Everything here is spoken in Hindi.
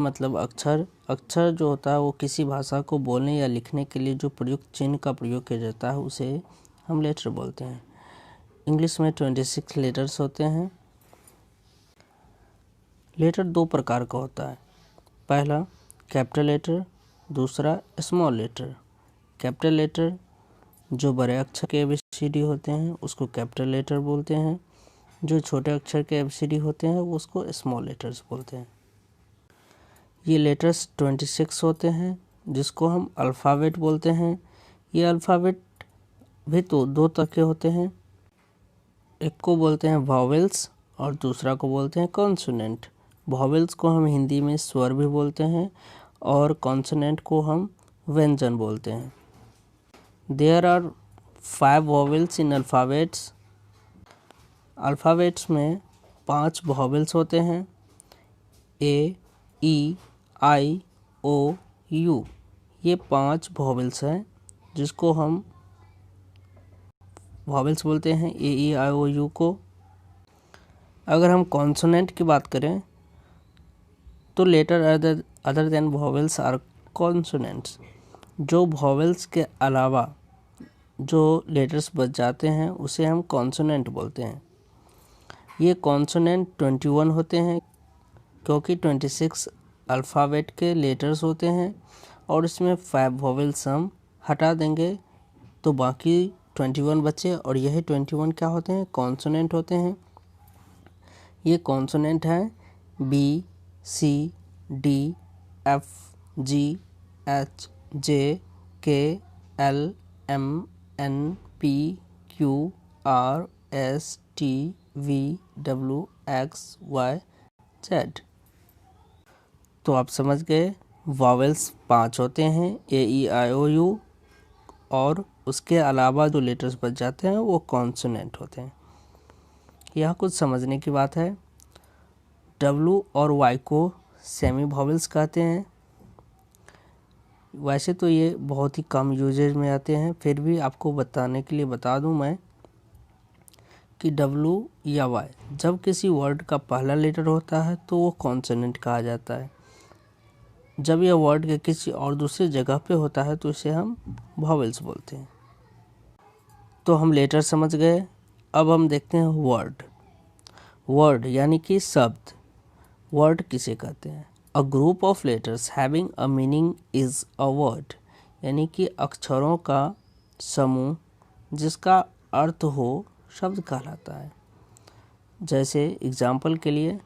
मतलब अक्षर। अक्षर जो होता है वो किसी भाषा को बोलने या लिखने के लिए जो प्रयुक्त चिन्ह का प्रयोग किया जाता है उसे हम लेटर बोलते हैं। इंग्लिश में 26 लेटर्स होते हैं। लेटर दो प्रकार का होता है। पहला कैपिटल लेटर, दूसरा स्मॉल लेटर। कैपिटल लेटर जो बड़े अक्षर के ABCD होते हैं उसको कैपिटल लेटर बोलते हैं, जो छोटे अक्षर के ABCD होते हैं वो उसको स्मॉल लेटर्स बोलते हैं। ये लेटर्स 26 होते हैं जिसको हम अल्फ़ाबेट बोलते हैं। ये अल्फ़ाबेट भी तो दो तरह के होते हैं, एक को बोलते हैं वॉवेल्स और दूसरा को बोलते हैं कॉन्सोनेंट। वॉवेल्स को हम हिंदी में स्वर भी बोलते हैं और कॉन्सोनेंट को हम व्यंजन बोलते हैं। There are 5 vowels in alphabets. Alphabets में 5 वॉवेल्स होते हैं, A, E, I, O, U। ये 5 वॉवेल्स हैं जिसको हम वॉवेल्स बोलते हैं, A, E, I, O, U को। अगर हम कॉन्सोनेंट की बात करें तो letter other than vowels are consonants. जो वॉवेल्स के अलावा जो लेटर्स बच जाते हैं उसे हम कॉन्सोनेंट बोलते हैं। ये कॉन्सोनेंट 21 होते हैं क्योंकि 26 अल्फ़ाबेट के लेटर्स होते हैं और इसमें 5 वॉवेल्स हम हटा देंगे तो बाकी 21 बचे और यही 21 क्या होते हैं, कॉन्सोनेंट होते हैं। ये कॉन्सोनेंट हैं B, C, D, F, G, H, J, K, L, M, N, P, Q, R, S, T, V, W, X, Y, Z। तो आप समझ गए वॉवेल्स 5 होते हैं, A, E, I, O, U, और उसके अलावा जो लेटर्स बच जाते हैं वो कॉन्सोनेंट होते हैं। यह कुछ समझने की बात है। W और Y को सेमी वॉवेल्स कहते हैं। वैसे तो ये बहुत ही कम यूजेज में आते हैं, फिर भी आपको बताने के लिए बता दूं मैं कि W या Y जब किसी वर्ड का पहला लेटर होता है तो वो कॉन्सोनेंट कहा जाता है। जब यह वर्ड के किसी और दूसरी जगह पे होता है तो इसे हम वॉवेल्स बोलते हैं। तो हम लेटर समझ गए। अब हम देखते हैं वर्ड। वर्ड यानी कि शब्द। वर्ड किसे कहते हैं? A group of letters having a meaning is a word. यानी कि अक्षरों का समूह जिसका अर्थ हो शब्द कहलाता है। जैसे एग्जाम्पल के लिए